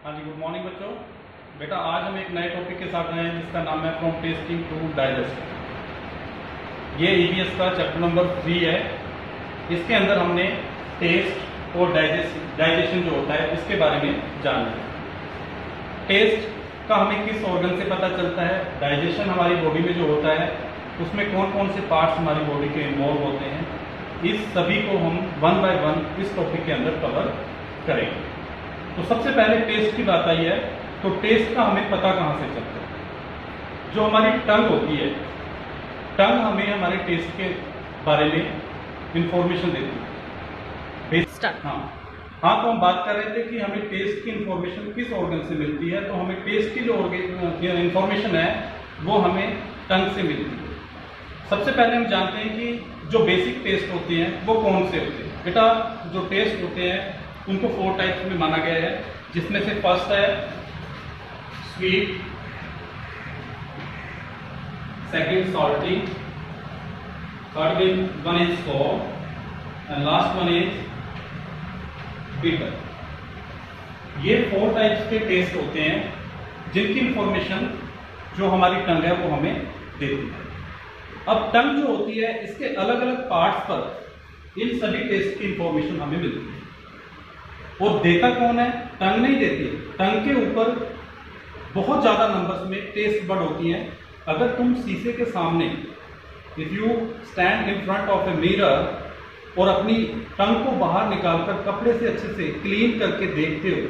हाँ जी, good morning बच्चों। बेटा आज हम एक नए टॉपिक के साथ आए हैं जिसका नाम है फ्रॉम टेस्टिंग टू डाइजेस्ट। ये ईवीएस का चैप्टर नंबर 3 है। इसके अंदर हमने टेस्ट और डाइजेशन जो होता है इसके बारे में जानना है। टेस्ट का हमें किस ऑर्गन से पता चलता है, डाइजेशन हमारी बॉडी में जो होता है उसमें कौन कौन से पार्ट्स हमारी बॉडी के इन्वॉल्व होते हैं, इस सभी को हम वन बाय वन इस टॉपिक के अंदर कवर करेंगे। तो सबसे पहले टेस्ट की बात आई है, तो टेस्ट का हमें पता कहाँ से चलता है। जो हमारी टंग होती है, टंग हमें हमारे टेस्ट के बारे में इंफॉर्मेशन देती है। हाँ, तो हम बात कर रहे थे कि हमें टेस्ट की इंफॉर्मेशन किस ऑर्गन से मिलती है। तो हमें टेस्ट की जो इंफॉर्मेशन है वो हमें टंग से मिलती है। सबसे पहले हम जानते हैं कि जो बेसिक टेस्ट होते हैं वो कौन से होते हैं। बेटा जो टेस्ट होते हैं उनको 4 टाइप्स में माना गया है, जिसमें से फर्स्ट है sweet, second salty, third one is sour and last one is bitter. ये 4 टाइप्स के टेस्ट होते हैं जिनकी इंफॉर्मेशन जो हमारी टंग है वो हमें देती है। अब टंग जो होती है इसके अलग अलग पार्ट्स पर इन सभी टेस्ट की इंफॉर्मेशन हमें मिलती है। और देता कौन है? टंग नहीं देती। टंग के ऊपर बहुत ज़्यादा नंबर्स में टेस्ट बड होती हैं। अगर तुम शीशे के सामने if you stand in front of a mirror और अपनी टंग को बाहर निकालकर कपड़े से अच्छे से क्लीन करके देखते हो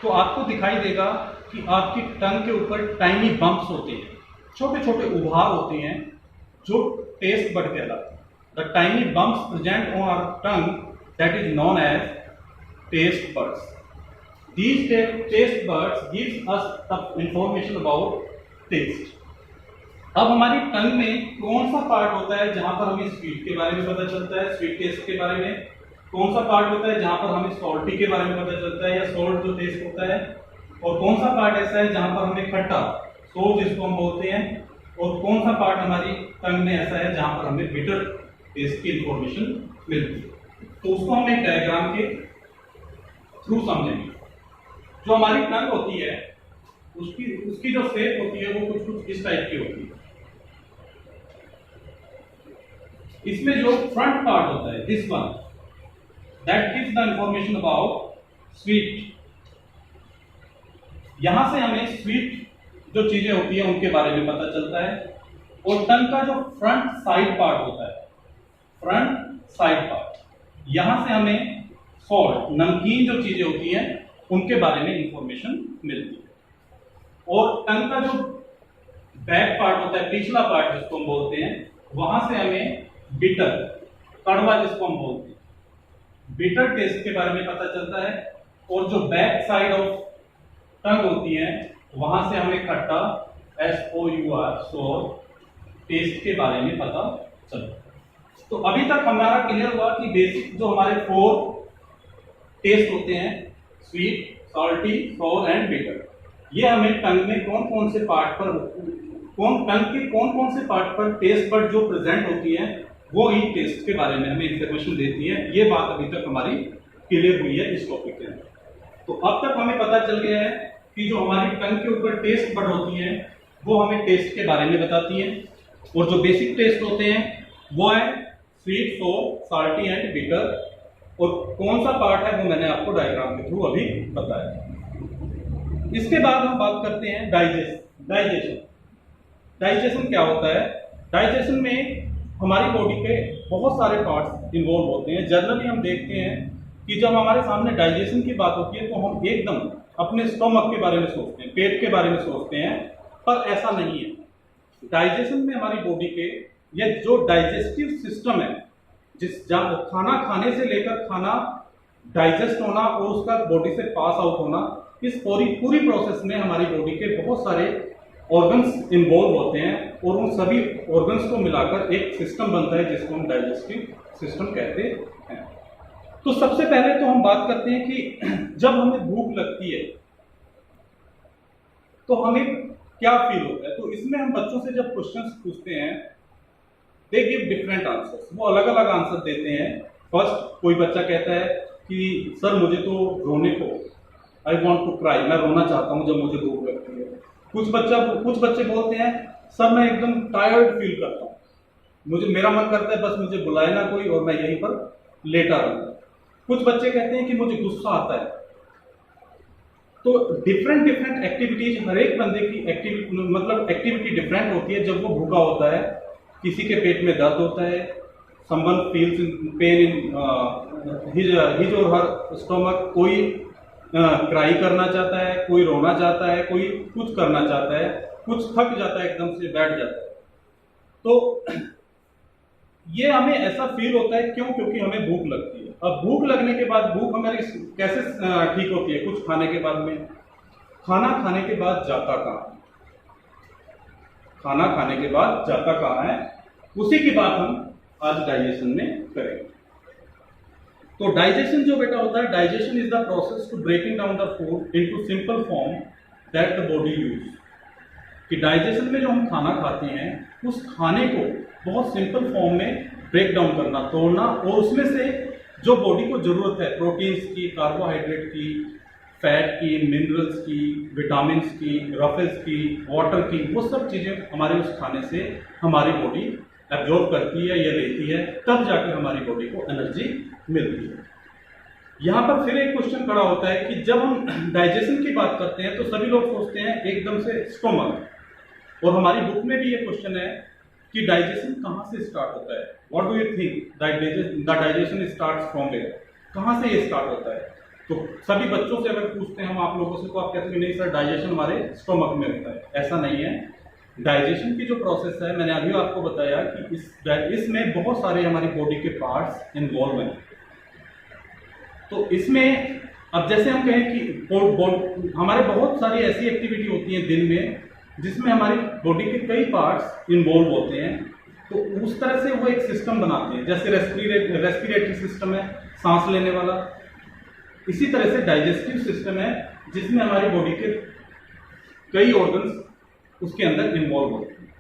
तो आपको दिखाई देगा कि आपकी टंग के ऊपर टाइनी बम्प्स होते हैं, छोटे छोटे उभार होते हैं जो टेस्ट बड कहलाते हैं। The tiny bumps present on our tongue that is known as taste buds. These taste buds gives us the information about taste. अब हमारी टंग में कौन सा पार्ट होता है जहां पर हमें स्वीट के बारे में पता चलता है, स्वीट टेस्ट के बारे में? कौन सा पार्ट होता है जहां पर हमें सॉल्टी के बारे में पता चलता है या सॉल्ट जो टेस्ट होता है? और कौन सा पार्ट ऐसा है जहां पर हमें खट्टा, सोर जिसको हम बोलते हैं? और कौन सा पार्ट हमारी टंग में ऐसा है जहां पर हमें बिटर टेस्ट की इंफॉर्मेशन मिलती है? तो उसको हम एक डायग्राम के थ्रू समझेंगे। जो हमारी टंग होती है उसकी जो शेप होती है वो कुछ इस टाइप की होती है। इसमें जो फ्रंट पार्ट होता है this one that gives the information about sweet. यहां से हमें स्वीट जो चीजें होती है उनके बारे में पता चलता है। और टंग का जो फ्रंट साइड पार्ट होता है, फ्रंट साइड पार्ट, यहां से हमें सॉल्ट, नमकीन जो चीजें होती हैं उनके बारे में इंफॉर्मेशन मिलती है। और टंग का जो बैक पार्ट होता है, पिछला पार्ट जिसको हम बोलते हैं, वहां से हमें बिटर, कड़वा जिसको हम बोलते हैं, बिटर टेस्ट के बारे में पता चलता है। और जो बैक साइड ऑफ टंग होती है वहां से हमें खट्टा, SOUR, सोर टेस्ट के बारे में पता चलता है। तो अभी तक हमारा क्लियर हुआ कि बेसिक जो हमारे 4 टेस्ट होते हैं, स्वीट, सॉल्टी, सोर एंड बिटर, ये हमें टंग में कौन कौन से पार्ट पर टेस्ट बड जो प्रेजेंट होती है वो इन टेस्ट के बारे में हमें इंफॉर्मेशन देती है। ये बात अभी तक हमारी क्लियर हुई है इस टॉपिक के अंदर। तो अब तक हमें पता चल गया है कि जो हमारी टंग के ऊपर टेस्ट बड होती है वो हमें टेस्ट के बारे में बताती है। और जो बेसिक टेस्ट होते हैं वो है स्वीट, सोर, सॉल्टी एंड बिटर। और कौन सा पार्ट है वो मैंने आपको डायग्राम के थ्रू अभी बताया। इसके बाद हम बात करते हैं डाइजेशन। डाइजेशन क्या होता है? डाइजेशन में हमारी बॉडी के बहुत सारे पार्ट्स इन्वॉल्व होते हैं। जनरली हम देखते हैं कि जब हमारे सामने डाइजेशन की बात होती है तो हम एकदम अपने स्टोमक के बारे में सोचते हैं, पेट के बारे में सोचते हैं, पर ऐसा नहीं है। डाइजेशन में हमारी बॉडी के ये जो डाइजेस्टिव सिस्टम है, जहाँ खाना खाने से लेकर खाना डाइजेस्ट होना और उसका बॉडी से पास आउट होना, इस पूरी प्रोसेस में हमारी बॉडी के बहुत सारे ऑर्गन्स इन्वॉल्व होते हैं। और उन सभी ऑर्गन्स को मिलाकर एक सिस्टम बनता है जिसको हम डाइजेस्टिव सिस्टम कहते हैं। तो सबसे पहले तो हम बात करते हैं कि जब हमें भूख लगती है तो हमें क्या फील होता है। तो इसमें हम बच्चों से जब क्वेश्चंस पूछते हैं, दे गिव डिफरेंट आंसर्स, वो अलग अलग आंसर देते हैं। फर्स्ट कोई बच्चा कहता है कि सर मुझे तो रोने को आई वॉन्ट टू क्राई, मैं रोना चाहता हूँ जब मुझे भूख लगती है। कुछ बच्चे बोलते हैं सर मैं एकदम टायर्ड फील करता हूँ, मेरा मन करता है बस मुझे बुलाए ना कोई और मैं यहीं पर लेटा रहूँ। कुछ बच्चे कहते हैं कि मुझे गुस्सा आता है। तो डिफरेंट एक्टिविटीज, हर एक बंदे की एक्टिविटी डिफरेंट होती है जब वो भूखा होता है। किसी के पेट में दर्द होता है, someone feels pain in his और हर स्टोमक, कोई क्राई करना चाहता है, कोई रोना चाहता है, कोई कुछ करना चाहता है, कुछ थक जाता है, एकदम से बैठ जाता है। तो ये हमें ऐसा फील होता है क्यों? क्योंकि हमें भूख लगती है। अब भूख लगने के बाद भूख हमारी कैसे ठीक होती है? कुछ खाने के बाद में। खाना खाने के बाद जाता कहाँ? खाना खाने के बाद जाता कहाँ है? उसी की बात हम आज डाइजेशन में करेंगे। तो डाइजेशन जो बेटा होता है, digestion is the process to breaking down the food into simple form that the body use. कि डाइजेशन में जो हम खाना खाते हैं उस खाने को बहुत सिंपल फॉर्म में ब्रेक डाउन करना, तोड़ना, और उसमें से जो बॉडी को जरूरत है, प्रोटीन्स की, कार्बोहाइड्रेट की, फैट की, मिनरल्स की, विटामिन्स की, रफेज की, वाटर की, वो सब चीजें हमारे उस खाने से हमारी बॉडी एब्जॉर्ब करती है या लेती है, तब जाकर हमारी बॉडी को एनर्जी मिलती है। यहाँ पर फिर एक क्वेश्चन खड़ा होता है कि जब हम डाइजेशन की बात करते हैं तो सभी लोग सोचते हैं एकदम से स्टोमक, और हमारी बुक में भी ये क्वेश्चन है कि डाइजेशन कहाँ से स्टार्ट होता है? What do you think the digestion starts from where? कहाँ से ये स्टार्ट होता है? तो सभी बच्चों से अगर पूछते हैं हम आप लोगों से तो आप कहते हैं नहीं सर डाइजेशन हमारे स्टोमक में होता है। ऐसा नहीं है। डाइजेशन की जो प्रोसेस है, मैंने अभी आपको बताया कि इसमें बहुत सारे हमारी बॉडी के पार्ट्स इन्वॉल्व हैं। तो इसमें अब जैसे हम कहें कि हमारे बहुत सारी ऐसी एक्टिविटी होती है दिन में जिसमें हमारी बॉडी के कई पार्ट्स इन्वॉल्व होते हैं, तो उस तरह से वो एक सिस्टम बनाते हैं। जैसे रेस्पिरेटरी सिस्टम है, सांस लेने वाला, इसी तरह से डाइजेस्टिव सिस्टम है जिसमें हमारी बॉडी के कई ऑर्गन्स उसके अंदर इन्वॉल्व होते हैं।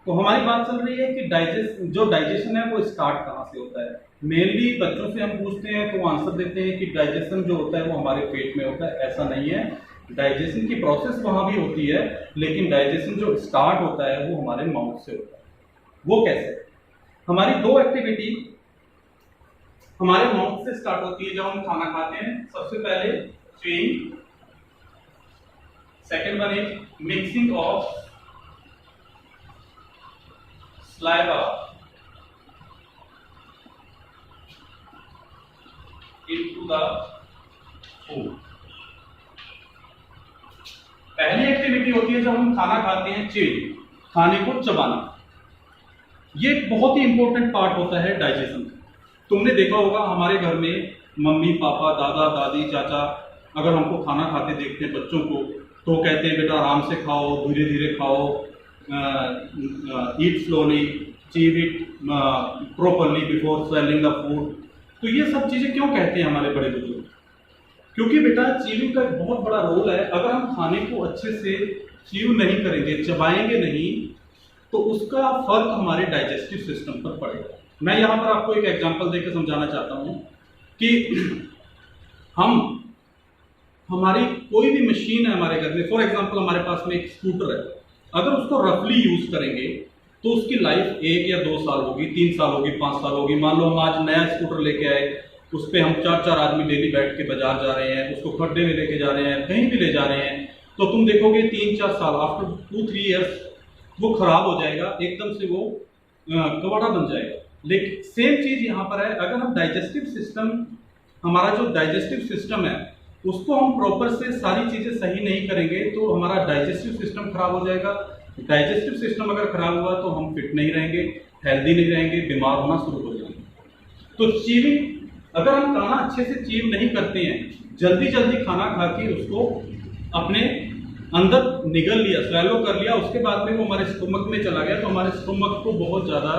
तो हमारी बात चल रही है कि डाइजेशन है वो स्टार्ट कहाँ से होता है। मेनली बच्चों से हम पूछते हैं तो वो आंसर देते हैं कि डाइजेशन जो होता है वो हमारे पेट में होता है। ऐसा नहीं है, डाइजेशन की प्रोसेस वहां भी होती है, लेकिन डाइजेशन जो स्टार्ट होता है वो हमारे माउथ से होता है। वो कैसे? हमारी दो एक्टिविटी हमारे माउथ से स्टार्ट होती है जब हम खाना खाते हैं। सबसे पहले chewing, second one is mixing of saliva into the food। पहली एक्टिविटी होती है जब हम खाना खाते हैं, च्यूइंग, खाने को चबाना। ये एक बहुत ही इंपॉर्टेंट पार्ट होता है डाइजेशन का। तुमने देखा होगा हमारे घर में मम्मी पापा दादा दादी चाचा अगर हमको खाना खाते देखते हैं बच्चों को तो कहते हैं बेटा आराम से खाओ, धीरे धीरे खाओ, eat slowly, chew it properly before swallowing the food. तो ये सब चीजें क्यों कहते हैं हमारे बड़े बुजुर्ग? क्योंकि बेटा चीविंग का एक बहुत बड़ा रोल है। अगर हम खाने को अच्छे से चीव नहीं करेंगे, चबाएंगे नहीं, तो उसका फर्क हमारे डाइजेस्टिव सिस्टम पर पड़ेगा। मैं यहाँ पर आपको एक एग्जांपल देकर समझाना चाहता हूँ कि हमारी कोई भी मशीन है हमारे घर में, फॉर एग्जांपल हमारे पास में एक स्कूटर है, अगर उसको रफली यूज करेंगे तो उसकी लाइफ 1 या 2 साल होगी, 3 साल होगी, 5 साल होगी। मान लो हम आज नया स्कूटर लेके आए, उस पर हम 4-4 आदमी डेली बैठ के बाजार जा रहे हैं, उसको खड्डे में लेके जा रहे हैं, कहीं भी ले जा रहे हैं, तो तुम देखोगे 3-4 साल आफ्टर 2-3 ईयर्स वो खराब हो जाएगा, एकदम से वो कबाड़ा बन जाएगा। लेकिन सेम चीज यहाँ पर है, अगर हम डाइजेस्टिव सिस्टम, हमारा जो डाइजेस्टिव सिस्टम है उसको हम प्रॉपर से सारी चीजें सही नहीं करेंगे तो हमारा डाइजेस्टिव सिस्टम खराब हो जाएगा। डाइजेस्टिव सिस्टम अगर खराब हुआ तो हम फिट नहीं रहेंगे, हेल्दी नहीं रहेंगे, बीमार होना शुरू हो जाएंगे। तो चीविंग, अगर हम खाना अच्छे से चीव नहीं करते हैं, जल्दी जल्दी खाना खा के उसको अपने अंदर निगल लिया, स्वैलो कर लिया, उसके बाद में वो हमारे स्टोमक में चला गया, तो हमारे स्टोमक को बहुत ज्यादा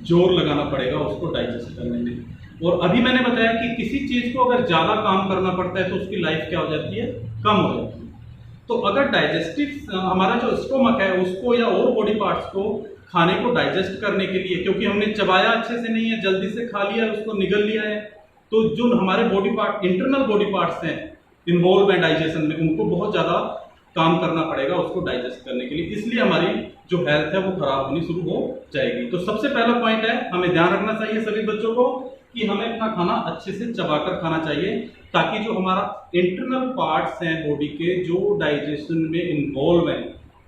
जोर लगाना पड़ेगा उसको डाइजेस्ट करने में। और अभी मैंने बताया कि किसी चीज को अगर ज्यादा काम करना पड़ता है तो उसकी लाइफ क्या हो जाती है, कम हो जाती है। तो अगर डाइजेस्टिव हमारा जो स्टोमक है उसको या और बॉडी पार्ट्स को खाने को डाइजेस्ट करने के लिए, क्योंकि हमने चबाया अच्छे से नहीं है, जल्दी से खा लिया, उसको निगल लिया है, तो जो हमारे body part, internal body parts हैं, इन्वॉल्व है डाइजेशन में, उनको बहुत ज़्यादा काम करना पड़ेगा उसको डाइजेस्ट करने के लिए, इसलिए हमारी जो हेल्थ है वो खराब होनी शुरू हो जाएगी। तो सबसे पहला पॉइंट है, हमें ध्यान रखना चाहिए सभी बच्चों को कि हमें अपना खाना अच्छे से चबाकर खाना चाहिए, ताकि जो हमारा इंटरनल पार्ट्स हैं बॉडी के जो डाइजेशन में इन्वॉल्व हैं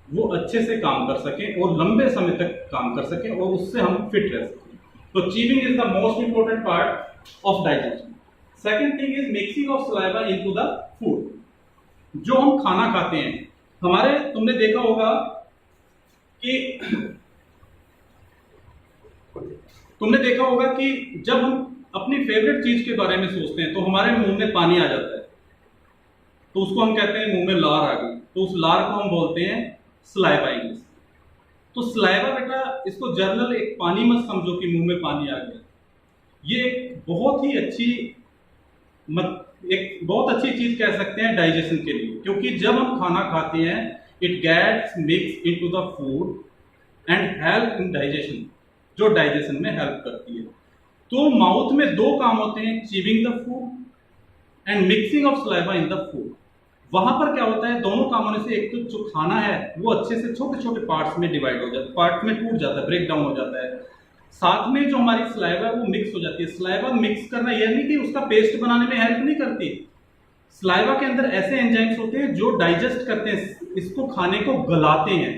वो अच्छे से काम कर सकें और लंबे समय तक काम कर सकें और उससे हम फिट रह सकें। तो chewing is the most important part of digestion. Second thing is mixing of saliva into the food. जो हम खाना खाते हैं, हमारे तुमने देखा होगा कि जब हम अपनी फेवरेट चीज के बारे में सोचते हैं तो हमारे मुंह में पानी आ जाता है, तो उसको हम कहते हैं मुंह में लार आ गई, तो उस लार को हम बोलते हैं सलाइवा इंग्लिश। तो सलाइवा बेटा, इसको जर्नल एक पानी मत समझो कि मुंह में पानी आ गया। ये एक बहुत अच्छी चीज कह सकते हैं डाइजेशन के लिए, क्योंकि जब हम खाना खाते हैं it gets mix into the food and help in digestion, जो डाइजेशन में हेल्प करती है। तो माउथ में दो काम होते हैं, chewing the food and mixing of saliva in the food. वहां पर क्या होता है, दोनों काम होने से एक तो जो खाना है वो अच्छे से छोटे छोटे पार्ट्स में डिवाइड हो जाता है, पार्ट में टूट जाता है, ब्रेक डाउन हो जाता है। साथ में जो हमारी सलाइवा है वो मिक्स हो जाती है। सलाइवा मिक्स करना यह नहीं कि उसका पेस्ट बनाने में हेल्प नहीं करती। सलाइवा के अंदर ऐसे एंजाइम्स होते हैं जो डाइजेस्ट करते हैं, इसको खाने को गलाते हैं।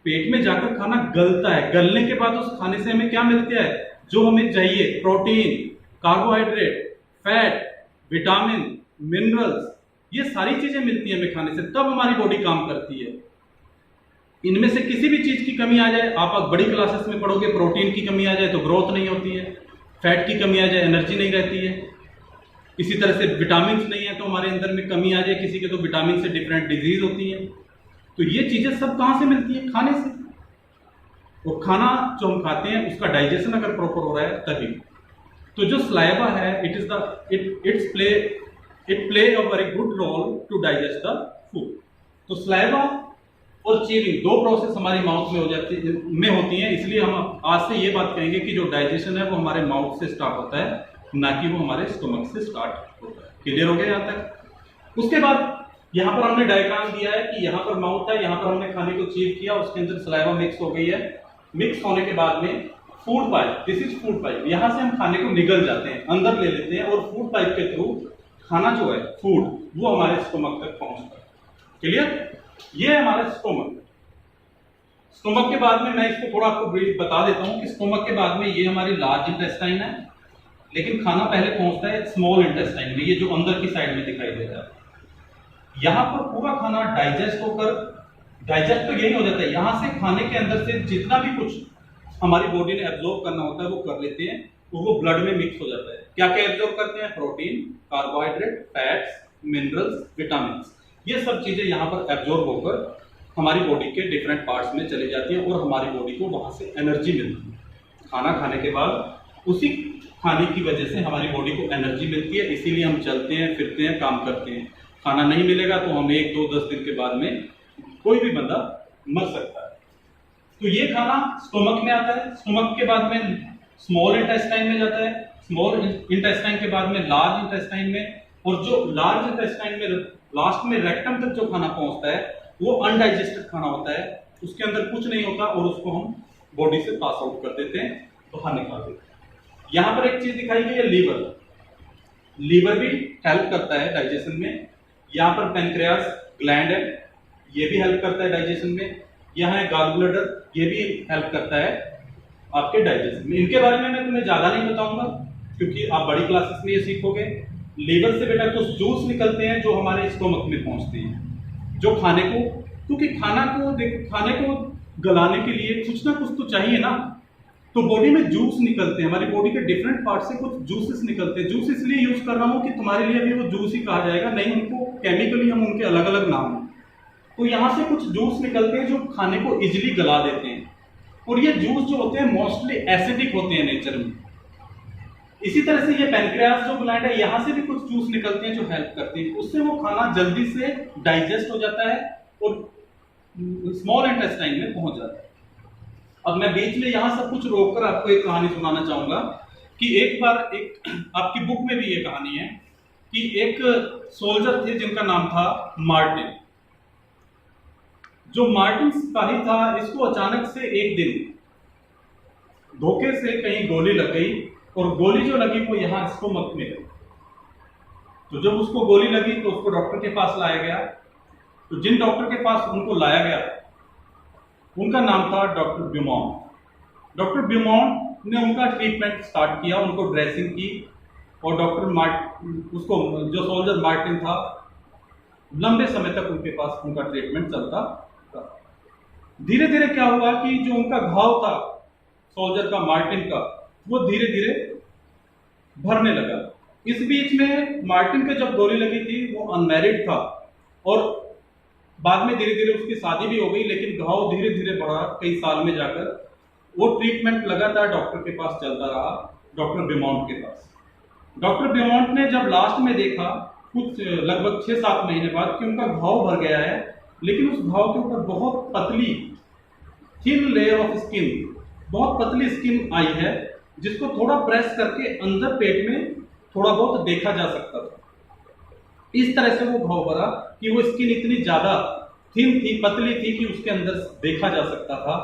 पेट में जाकर खाना गलता है, गलने के बाद उस खाने से हमें क्या मिलता है, जो हमें चाहिए, protein, carbohydrate, fat, vitamin, minerals, ये सारी चीजें मिलती है हमें खाने से, तब हमारी बॉडी काम करती है। इनमें से किसी भी चीज की कमी आ जाए, आप बड़ी क्लासेस में पढ़ोगे, प्रोटीन की कमी आ जाए तो ग्रोथ नहीं होती है, फैट की कमी आ जाए एनर्जी नहीं रहती है, इसी तरह से विटामिन नहीं है तो हमारे अंदर में कमी आ जाए किसी के, तो विटामिन से डिफरेंट डिजीज होती है। तो ये चीजें सब कहां से मिलती है, खाने से। और खाना जो हम खाते हैं उसका डाइजेशन अगर प्रॉपर हो रहा है तभी। तो जो सलाइवा है it play a very good role to digest the food. तो सलाइवा और चीविंग दो प्रोसेस हमारी माउथ में होती हैं, इसलिए हम आज से ये बात कहेंगे कि जो डाइजेशन है वो हमारे माउथ से स्टार्ट होता है, ना कि वो हमारे स्टमक से स्टार्ट होता है। क्लियर हो गया यहाँ तक। उसके बाद यहाँ पर हमने डायग्राम दिया है कि यहाँ पर माउथ है, यहाँ पर हमने खाने को चीव किया, उसके अंदर सलाइवा मिक्स हो गई है। मिक्स होने के बाद में food pipe, this is food pipe, यहाँ से हम खाने को निगल जाते हैं, अंदर ले लेते हैं और फूड पाइप के थ्रू खाना जो है फूड वो हमारे स्टमक तक पहुंचता है। क्लियर, ये है हमारा स्टमक। स्टमक के बाद में मैं इसको थोड़ा आपको ब्रीफ बता देता हूं कि स्टमक के बाद में ये हमारी लार्ज इंटेस्टाइन है, लेकिन खाना पहले पहुंचता है स्मॉल इंटेस्टाइन में, ये जो अंदर की साइड में दिखाई दे रहा है। यहां पर पूरा खाना डाइजेस्ट तो यही हो जाता है, यहां से खाने के अंदर से जितना भी कुछ हमारी बॉडी ने एब्जॉर्ब करना होता है वो कर लेते हैं, तो वो ब्लड में मिक्स हो जाता है। क्या क्या एब्जॉर्ब करते हैं, protein, carbohydrate, fats, minerals, vitamin, ये सब चीजें यहाँ पर एब्जॉर्ब होकर हमारी बॉडी के डिफरेंट पार्ट्स में चली जाती हैं और हमारी बॉडी को वहां से एनर्जी मिलती है। खाना खाने के बाद उसी खाने की वजह से हमारी बॉडी को एनर्जी मिलती है, इसीलिए हम चलते हैं, फिरते हैं, काम करते हैं। खाना नहीं मिलेगा तो हम 1, 2, 10 दिन के बाद में कोई भी बंदा मर सकता है। तो ये खाना स्टमक में आता है, स्टमक के बाद में स्मॉल इंटेस्टाइन में जाता है, स्मॉल इंटेस्टाइन के बाद में लार्ज इंटेस्टाइन में, और जो लार्ज इंटेस्टाइन में लास्ट में रेक्टम तक जो खाना पहुंचता है वो अनडाइजेस्टेड खाना होता है, उसके अंदर कुछ नहीं होता और उसको हम बॉडी से पास आउट कर देते हैं, बाहर निकाल देते हैं। यहां पर एक चीज दिखाई गई है, लीवर भी हेल्प करता है डाइजेशन में। यहाँ पर पेनक्रियास ग्लैंड है, ये भी हेल्प करता है डाइजेशन में। यहाँ है गॉल ब्लैडर, ये भी हेल्प करता है आपके डाइजेशन में। इनके बारे में मैं तुम्हें ज्यादा नहीं बताऊंगा क्योंकि आप बड़ी क्लासेस में ये सीखोगे। लीवर से बेटा कुछ जूस निकलते हैं जो हमारे स्टोमक में पहुंचते हैं, जो खाने को, क्योंकि खाने को गलाने के लिए कुछ ना कुछ तो चाहिए ना, तो बॉडी में जूस निकलते हैं, हमारी बॉडी के डिफरेंट पार्ट से कुछ जूसेस निकलते हैं। जूस इसलिए यूज कर रहा हूं कि तुम्हारे लिए भी वो जूस ही कहा जाएगा, नहीं उनको केमिकली हम उनके अलग अलग नाम हैं। तो यहां से कुछ जूस निकलते हैं जो खाने को इजिली गला देते हैं, और ये जूस जो होते हैं मोस्टली एसिडिक होते हैं नेचर में। इसी तरह से ये पेनक्रियास जो ग्लैंड है, यहां से भी कुछ जूस निकलते हैं जो हेल्प करते हैं, उससे वो खाना जल्दी से डाइजेस्ट हो जाता है और स्मॉल इंटेस्टाइन में पहुंच जाता है। अब मैं बीच में यहां सब कुछ रोककर आपको एक कहानी सुनाना चाहूंगा कि एक बार एक आपकी बुक में भी ये कहानी है कि एक सोल्जर थे जिनका नाम था मार्टिन। जो मार्टिन सिपाही था, इसको अचानक से एक दिन धोखे से कहीं गोली लग गई, और गोली जो लगी वो यहाँ स्टोमक में लगी। तो जब उसको गोली लगी तो उसको डॉक्टर के पास लाया गया। तो जिन डॉक्टर के पास उनको लाया गया उनका नाम था डॉक्टर ब्यूमॉन्ट। डॉक्टर ब्यूमॉन्ट ने उनका ट्रीटमेंट स्टार्ट किया, उनको ड्रेसिंग की, और उसको जो सोल्जर मार्टिन था, लंबे समय तक उनके पास उनका ट्रीटमेंट चलता था। धीरे धीरे क्या हुआ कि जो उनका घाव था सोल्जर का, मार्टिन का, वो धीरे धीरे भरने लगा। इस बीच में मार्टिन के जब गोली लगी थी वो अनमैरिड था, और बाद में धीरे धीरे उसकी शादी भी हो गई, लेकिन घाव धीरे धीरे बढ़ा। कई साल में जाकर वो ट्रीटमेंट लगातार डॉक्टर के पास चलता रहा, डॉक्टर ब्यूमॉन्ट के पास। डॉक्टर ब्यूमॉन्ट ने जब लास्ट में देखा कुछ लगभग 6-7 महीने बाद कि उनका घाव भर गया है, लेकिन उस घाव के ऊपर बहुत पतली थिन लेयर ऑफ स्किन, बहुत पतली स्किन आई है, जिसको थोड़ा प्रेस करके अंदर पेट में थोड़ा बहुत देखा जा सकता था। इस तरह से वो घाव भरा कि वो स्किन इतनी ज्यादा थिन थी, पतली थी कि उसके अंदर देखा जा सकता था।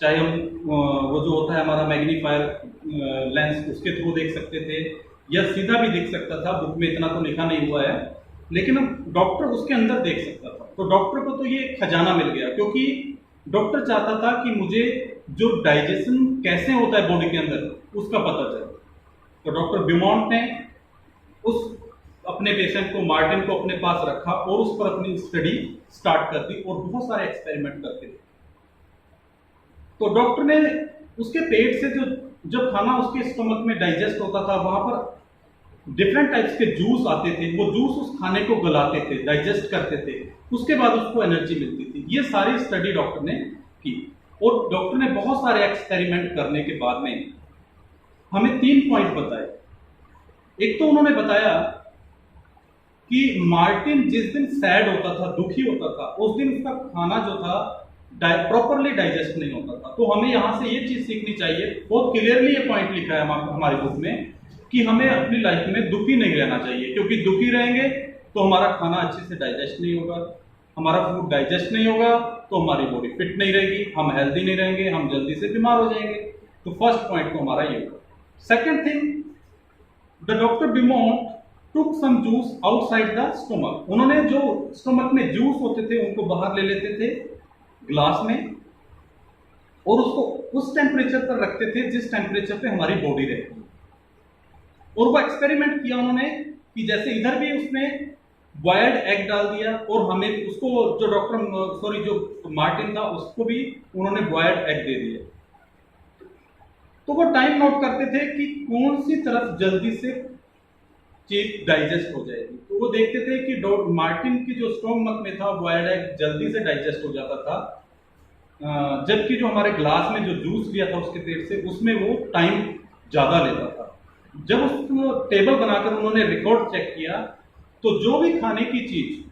चाहे हम वो जो होता है हमारा मैग्नीफायर लेंस, उसके थ्रू देख सकते थे, या सीधा भी दिख सकता था। बुक में इतना तो लिखा नहीं हुआ है, लेकिन डॉक्टर उसके अंदर देख सकता था। तो डॉक्टर को तो ये खजाना मिल गया, क्योंकि डॉक्टर चाहता था कि मुझे जो डाइजेशन कैसे होता है बॉडी के अंदर उसका पता चले। तो डॉक्टर ब्यूमॉन्ट ने उस अपने पेशेंट को, मार्टिन को, अपने पास रखा और उस पर अपनी स्टडी स्टार्ट कर दी, और बहुत सारे एक्सपेरिमेंट करते थे। तो डॉक्टर ने उसके पेट से जब खाना उसके स्टमक में डाइजेस्ट होता था, वहां पर डिफरेंट टाइप्स के जूस आते थे। वो जूस उस खाने को गलाते थे, डाइजेस्ट करते थे, उसके बाद उसको एनर्जी मिलती थी। ये सारी स्टडी डॉक्टर ने की, और डॉक्टर ने बहुत सारे एक्सपेरिमेंट करने के बाद में हमें 3 पॉइंट बताए। एक तो उन्होंने बताया कि मार्टिन जिस दिन सैड होता था, दुखी होता था, उस दिन उसका खाना जो था प्रॉपरली डाइजेस्ट नहीं होता था। तो हमें यहां से ये चीज सीखनी चाहिए, बहुत क्लियरली ये पॉइंट लिखा है हमारी बुक में, कि हमें अपनी लाइफ में दुखी नहीं रहना चाहिए, क्योंकि दुखी रहेंगे तो हमारा खाना अच्छे से डाइजेस्ट नहीं होगा, हमारा फूड डाइजेस्ट नहीं होगा, तो हमारी बॉडी फिट नहीं रहेगी, हम हेल्दी नहीं रहेंगे, हम जल्दी से बीमार हो जाएंगे। तो फर्स्ट पॉइंट तो हमारा ये होगा। Second thing, the doctor Beaumont took some juice outside the stomach. उन्होंने जो स्टोमक में जूस होते थे उनको बाहर ले लेते थे ग्लास में, और उसको उस टेम्परेचर पर रखते थे जिस टेम्परेचर पे हमारी बॉडी रहती है। और वो एक्सपेरिमेंट किया उन्होंने कि जैसे इधर भी उसने बॉयल्ड एग डाल दिया, और हमें उसको जो मार्टिन था उसको भी उन्होंने बॉयल्ड एग दे दिया। तो वो टाइम नोट करते थे कि कौन सी तरफ जल्दी से चीज डाइजेस्ट हो जाएगी। तो वो देखते थे कि मार्टिन की जो स्टोमक में था बॉयल्ड एग जल्दी से डाइजेस्ट हो जाता था, जबकि जो हमारे ग्लास में जो जूस लिया था उसके पेट से, उसमें वो टाइम ज्यादा लेता था। जब उसको टेबल बनाकर उन्होंने रिकॉर्ड चेक किया, तो जो भी खाने की चीज,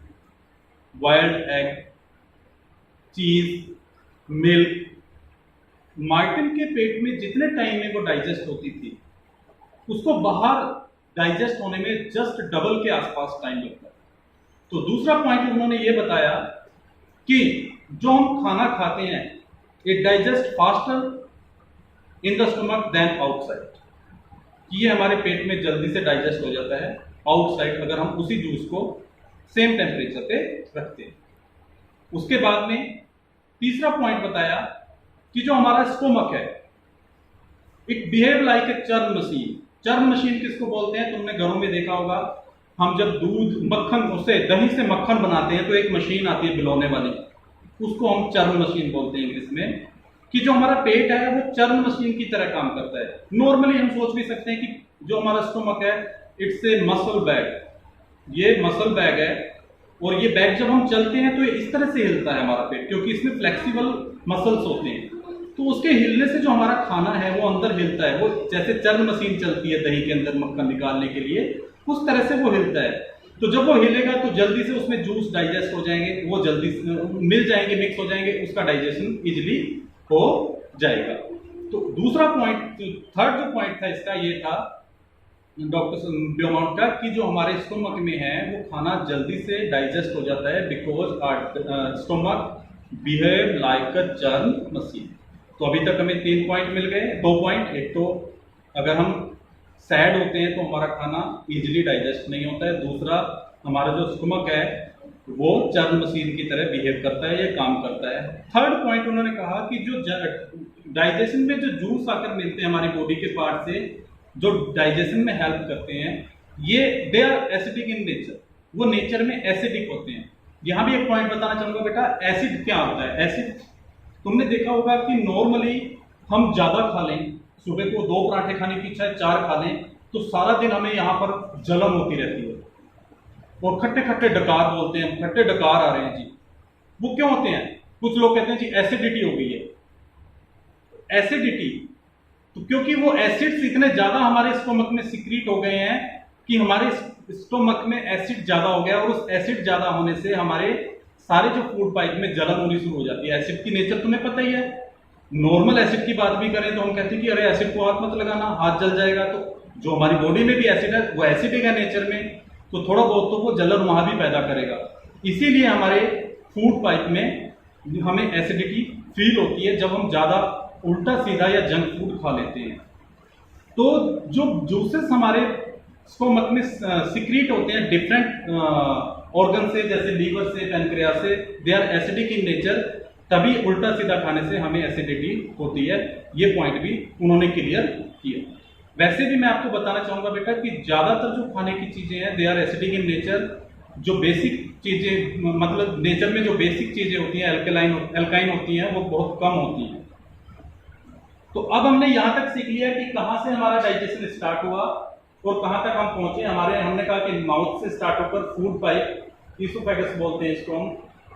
बॉयल्ड एग, चीज, मिल्क, मार्टिन के पेट में जितने टाइम में वो डाइजेस्ट होती थी, उसको बाहर डाइजेस्ट होने में जस्ट डबल के आसपास टाइम लगता है। तो दूसरा पॉइंट उन्होंने ये बताया कि जो हम खाना खाते हैं, it digest faster in the stomach than outside. ये हमारे पेट में जल्दी से डाइजेस्ट हो जाता है आउटसाइड, अगर हम उसी जूस को सेम टेम्परेचर पे रखते हैं। उसके बाद में तीसरा पॉइंट बताया कि जो हमारा स्टोमक है, it behave like a churn machine. Churn machine किसको बोलते हैं? तुमने घरों में देखा होगा, हम जब दूध, मक्खन, उससे दही से मक्खन बनाते हैं तो एक मशीन आती है बिलौने वाली, उसको हम चर्न मशीन बोलते हैं इंग्लिश में। कि जो हमारा पेट है वो चर्न मशीन की तरह काम करता है। नॉर्मली हम सोच भी सकते हैं कि जो हमारा स्टोमक है, इट्स ए मसल बैग। ये मसल बैग है, और ये बैग जब हम चलते हैं तो ये इस तरह से हिलता है हमारा पेट, क्योंकि इसमें फ्लेक्सिबल मसल्स होते हैं। तो उसके हिलने से जो हमारा खाना है वो अंदर हिलता है। वो जैसे चर्न मशीन चलती है दही के अंदर मक्खन निकालने के लिए, उस तरह से वो हिलता है। तो जब वो हिलेगा तो जल्दी से उसमें जूस डाइजेस्ट हो जाएंगे, वो जल्दी से मिल जाएंगे, मिक्स हो जाएंगे, उसका डाइजेशन इजिली हो जाएगा। तो दूसरा पॉइंट, थर्ड जो पॉइंट था इसका, ये था डॉक्टर ब्योमाउंट का कि जो हमारे स्टोमक में है वो खाना जल्दी से डाइजेस्ट हो जाता है because our stomach behave like a germ machine. तो अभी तक हमें 3 पॉइंट मिल गए, 2 पॉइंट। एक तो अगर हम सैड होते हैं तो हमारा खाना इजीली डाइजेस्ट नहीं होता है। दूसरा, हमारा जो स्टोमक है वो जर्म मशीन की तरह बिहेव करता है, ये काम करता है। थर्ड पॉइंट उन्होंने कहा कि जो डाइजेशन में जो जूस आकर मिलते हैं हमारी बॉडी के पार्ट से, जो डाइजेशन में हेल्प करते हैं, ये they are acidic in nature, वो नेचर में एसिडिक होते हैं। यहाँ भी एक पॉइंट बताना चाहूंगा बेटा, एसिड क्या होता है। एसिड तुमने देखा होगा कि नॉर्मली हम ज्यादा खा लें, सुबह को 2 पराठे खाने की इच्छा है 4 खा लें, तो सारा दिन हमें यहाँ पर जलन होती रहती है और खट्टे खट्टे डकार बोलते हैं, खट्टे डकार आ रहे हैं जी। वो क्यों होते हैं? कुछ लोग कहते हैं जी एसिडिटी हो गई है। एसिडिटी तो क्योंकि वो एसिड्स इतने ज्यादा हमारे स्टोमक में सिक्रीट हो गए हैं कि हमारे स्टोमक में एसिड ज्यादा हो गया, और उस एसिड ज्यादा होने से हमारे सारे जो फूड पाइप में जलन होनी शुरू हो जाती है। एसिड की नेचर तुम्हें पता ही है। नॉर्मल एसिड की बात भी करें तो हम कहते हैं कि अरे एसिड को हाथ मत लगाना, हाथ जल जाएगा। तो जो हमारी बॉडी में भी एसिड है वो एसिडिक है नेचर में, तो थोड़ा बहुत तो वो जलन वहां भी पैदा करेगा। इसीलिए हमारे फूड पाइप में हमें एसिडिटी फील होती है जब हम ज्यादा उल्टा सीधा या जंक फूड खा लेते हैं। तो जो जूसेस हमारे स्टोमक में सिक्रीट होते हैं डिफरेंट ऑर्गन से, जैसे लीवर से, पैनक्रियास से, they are acidic in nature, तभी उल्टा सीधा खाने से हमें एसिडिटी होती है। ये पॉइंट भी उन्होंने क्लियर किया। वैसे भी मैं आपको बताना चाहूंगा बेटा कि ज्यादातर जो खाने की चीजें हैं they are acidic in nature. जो बेसिक चीजें, मतलब नेचर में जो बेसिक चीजें होती हैं एल्काइन होती हैं, वो बहुत कम होती हैं। तो अब हमने यहां तक सीख लिया कि कहां से हमारा डाइजेशन स्टार्ट हुआ और कहां तक हम पहुंचे। हमने कहा कि माउथ से स्टार्ट होकर फूड पाइप, ईसोफेगस बोलते हैं इसको हम,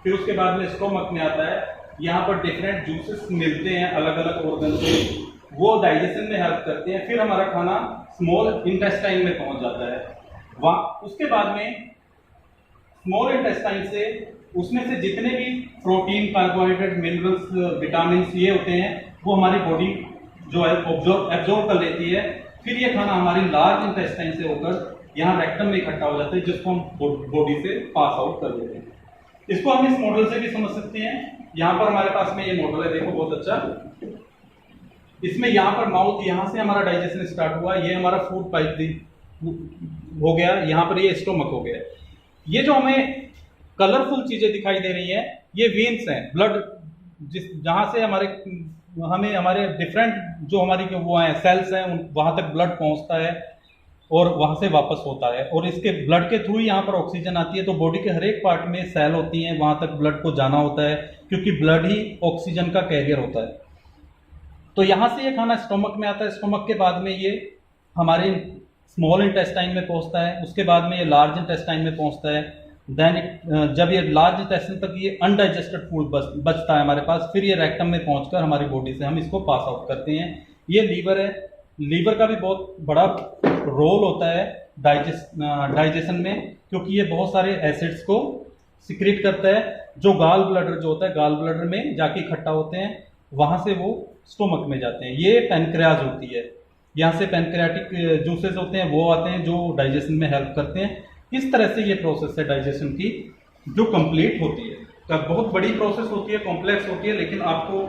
फिर उसके बाद में स्टोमक में आता है। यहाँ पर डिफरेंट जूसेस मिलते हैं अलग अलग ऑर्गन से, वो डाइजेशन में हेल्प करते हैं। फिर हमारा खाना स्मॉल इंटेस्टाइन में पहुंच जाता है। वहां उसके बाद में स्मॉल इंटेस्टाइन से उसमें से जितने भी प्रोटीन, कार्बोहाइड्रेट, मिनरल्स, विटामिन ये होते हैं, वो हमारी बॉडी जो है एब्जॉर्ब कर लेती है। फिर ये खाना हमारी लार्ज इंटेस्टाइन से होकर यहाँ रेक्टम में इकट्ठा हो जाता है, जिसको हम बॉडी से पास आउट कर देते हैं। इसको हम इस मॉडल से भी समझ सकते हैं। यहाँ पर हमारे पास में ये मॉडल है, देखो बहुत अच्छा। इसमें यहाँ पर माउथ, यहाँ से हमारा डाइजेशन स्टार्ट हुआ, ये हमारा फूड पाइप हो गया, यहाँ पर ये स्टोमक हो गया। ये जो हमें कलरफुल चीजें दिखाई दे रही हैं, ये वेन्स हैं, ब्लड, जहां से हमारे डिफरेंट जो हमारी वो हैं सेल्स हैं, वहां तक ब्लड पहुंचता है और वहां से वापस होता है, और इसके ब्लड के थ्रू यहाँ पर ऑक्सीजन आती है। तो बॉडी के हर एक पार्ट में सेल होती हैं, वहां तक ब्लड को जाना होता है, क्योंकि ब्लड ही ऑक्सीजन का कैरियर होता है। तो यहाँ से ये खाना स्टोमक में आता है। स्टोमक के बाद में ये हमारे स्मॉल इंटेस्टाइन में पहुंचता है, उसके बाद में ये लार्ज इंटेस्टाइन में पहुंचता है। देन जब ये लार्ज इंटेस्टाइन तक ये अनडाइजेस्टेड फूड बचता है हमारे पास, फिर ये रेक्टम में पहुंचकर हमारी बॉडी से हम इसको पास आउट करते हैं। ये लीवर है, लीवर का भी बहुत बड़ा रोल होता है डाइजेशन में, क्योंकि ये बहुत सारे एसिड्स को सिक्रीट करता है, जो गाल ब्लडर जो होता है, गाल ब्लडर में जाके इकट्ठा होते हैं, वहां से वो स्टोमक में जाते हैं। ये पैनक्रियाज होती है, यहाँ से पैनक्रियाटिक जूसेस होते हैं, वो आते हैं जो डाइजेशन में हेल्प करते हैं। इस तरह से ये प्रोसेस है डाइजेशन की जो कंप्लीट होती है। तो बहुत बड़ी प्रोसेस होती है, कॉम्प्लेक्स होती है, लेकिन आपको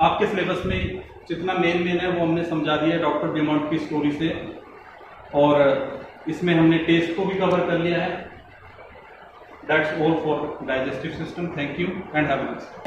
आपके सिलेबस में जितना मेन है वो हमने समझा दिया है डॉक्टर ब्योमाउंट की स्टोरी से, और इसमें हमने टेस्ट को भी कवर कर लिया है। That's all for digestive system. Thank you and have a nice day.